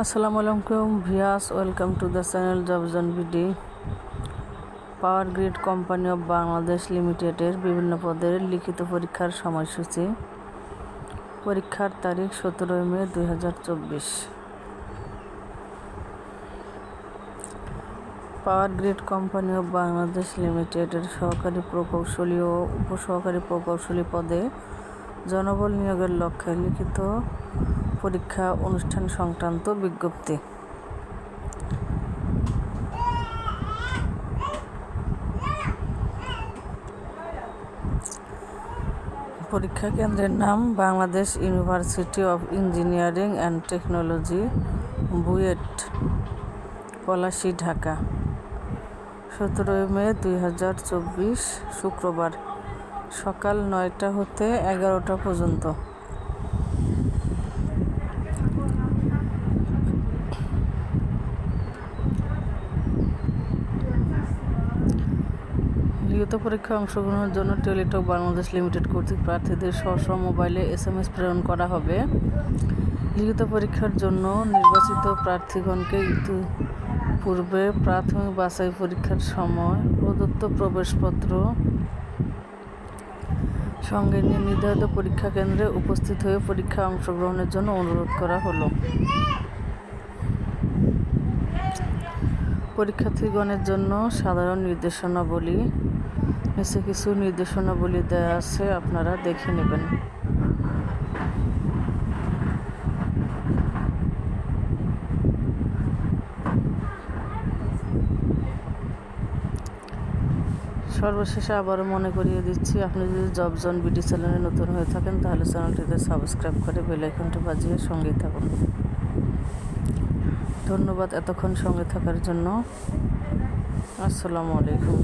আসসালামু আলাইকুম viewers, welcome to the channel jobs on BD. Power grid company of Bangladesh লিমিটেডের বিভিন্ন পদের লিখিত পরীক্ষার সময়সূচি। পরীক্ষার তারিখ 17 মে 2024। Power grid company of Bangladesh লিমিটেডের সহকারী প্রকৌশলী ও উপসহকারী প্রকৌশলী পদে জনবল নিয়োগের লক্ষ্যে লিখিত পরীক্ষা অনুষ্ঠান সংক্রান্ত বিজ্ঞপ্তি। পরীক্ষা কেন্দ্রের নাম Bangladesh university of engineering and technology, BUET, Palashi, Dhaka. 17 মে 2024 শুক্রবার, সকাল 9টা হতে 11টা পর্যন্ত। লিখিত পরীক্ষায় অংশগ্রহণের জন্য টেলিটক বাংলাদেশ লিমিটেড কর্তৃক প্রার্থীদের স্ব মোবাইলে SMS প্রেরণ করা হবে। লিখিত পরীক্ষার জন্য নির্বাচিত প্রার্থীগণকে পূর্বে প্রাথমিক বাছাই পরীক্ষার সময় প্রদত্ত প্রবেশপত্র সঙ্গে নিয়ে নির্ধারিত পরীক্ষা কেন্দ্রে উপস্থিত হয়ে পরীক্ষায় অংশগ্রহণের জন্য অনুরোধ করা হলো। পরীক্ষার্থীগণের জন্য সাধারণ নির্দেশনাবলী। নিচে কিছু নির্দেশনাবলী দেওয়া আছে, আপনারা দেখে নেবেন। সর্বশেষে আবারও মনে করিয়ে দিচ্ছি, আপনি যদি জবস অন বিডি চ্যানেলে নতুন হয়ে থাকেন তাহলে চ্যানেলটিতে সাবস্ক্রাইব করে বেল আইকনটি বাজিয়ে সঙ্গেই থাকুন। ধন্যবাদ এতক্ষণ সঙ্গে থাকার জন্য। আসসালামু আলাইকুম।